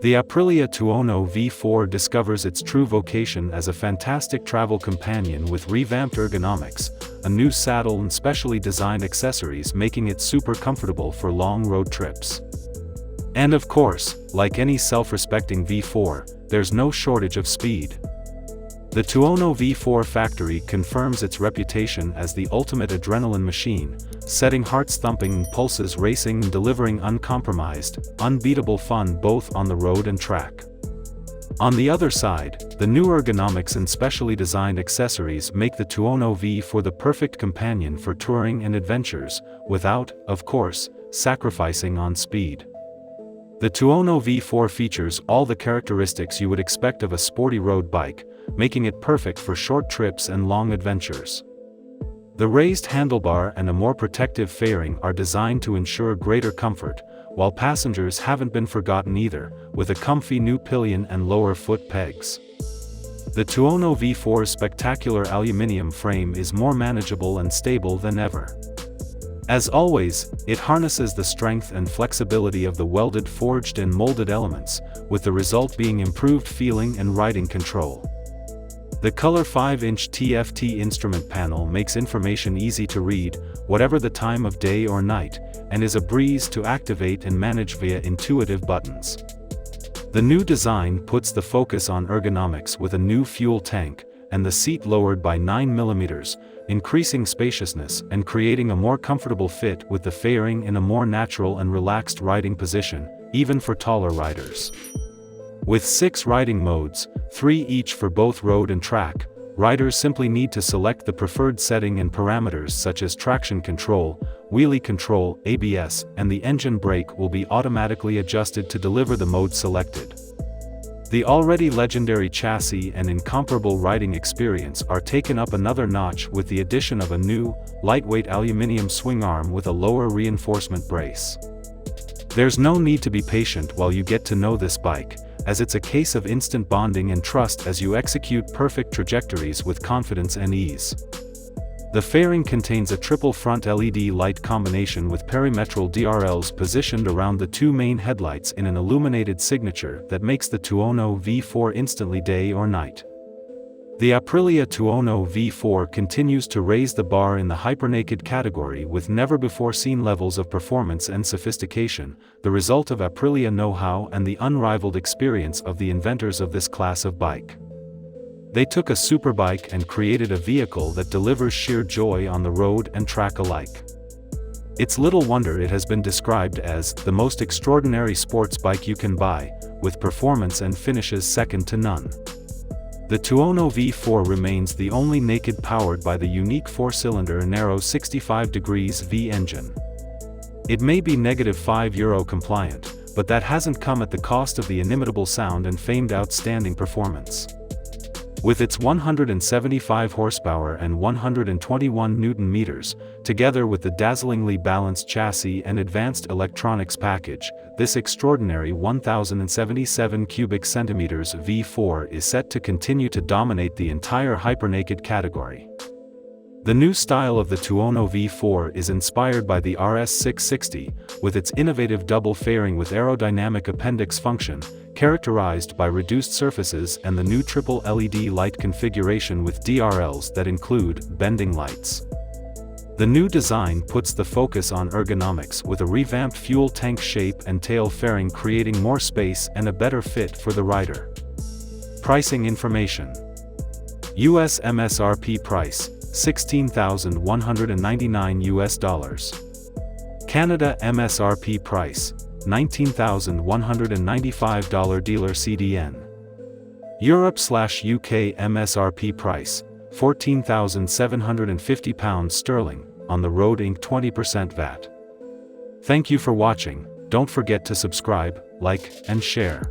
The Aprilia Tuono V4 discovers its true vocation as a fantastic travel companion with revamped ergonomics, a new saddle and specially designed accessories making it super comfortable for long road trips. And of course, like any self-respecting V4, there's no shortage of speed. The Tuono V4 Factory confirms its reputation as the ultimate adrenaline machine, setting hearts thumping and pulses racing and delivering uncompromised, unbeatable fun both on the road and track. On the other side, the new ergonomics and specially designed accessories make the Tuono V4 the perfect companion for touring and adventures, without, of course, sacrificing on speed. The Tuono V4 features all the characteristics you would expect of a sporty road bike, making it perfect for short trips and long adventures. The raised handlebar and a more protective fairing are designed to ensure greater comfort, while passengers haven't been forgotten either, with a comfy new pillion and lower foot pegs. The Tuono V4's spectacular aluminium frame is more manageable and stable than ever. As always, it harnesses the strength and flexibility of the welded forged and molded elements, with the result being improved feeling and riding control. The color 5-inch TFT instrument panel makes information easy to read, whatever the time of day or night, and is a breeze to activate and manage via intuitive buttons. The new design puts the focus on ergonomics with a new fuel tank, and the seat lowered by 9 mm, increasing spaciousness and creating a more comfortable fit with the fairing in a more natural and relaxed riding position, even for taller riders. With 6 riding modes, 3 each for both road and track, riders simply need to select the preferred setting and parameters such as traction control, wheelie control, ABS, and the engine brake will be automatically adjusted to deliver the mode selected. The already legendary chassis and incomparable riding experience are taken up another notch with the addition of a new, lightweight aluminium swing arm with a lower reinforcement brace. There's no need to be patient while you get to know this bike, as it's a case of instant bonding and trust as you execute perfect trajectories with confidence and ease. The fairing contains a triple front LED light combination with perimetral DRLs positioned around the 2 main headlights in an illuminated signature that makes the Tuono V4 instantly day or night. The Aprilia Tuono V4 continues to raise the bar in the hypernaked category with never-before-seen levels of performance and sophistication, the result of Aprilia know-how and the unrivaled experience of the inventors of this class of bike. They took a superbike and created a vehicle that delivers sheer joy on the road and track alike. It's little wonder it has been described as the most extraordinary sports bike you can buy, with performance and finishes second to none. The Tuono V4 remains the only naked powered by the unique 4-cylinder narrow 65° V engine. It may be -€5 compliant, but that hasn't come at the cost of the inimitable sound and famed outstanding performance. With its 175 horsepower and 121 Nm, together with the dazzlingly balanced chassis and advanced electronics package, this extraordinary 1077 cubic centimeters V4 is set to continue to dominate the entire hypernaked category. The new style of the Tuono V4 is inspired by the RS660, with its innovative double fairing with aerodynamic appendix function, characterized by reduced surfaces and the new triple LED light configuration with DRLs that include bending lights. The new design puts the focus on ergonomics with a revamped fuel tank shape and tail fairing creating more space and a better fit for the rider. Pricing information. US MSRP price, $16,199 Canada MSRP price, $19,195 dealer CDN. Europe/UK MSRP price, £14,750 sterling, on the road Inc. 20% VAT. Thank you for watching. Don't forget to subscribe, like, and share.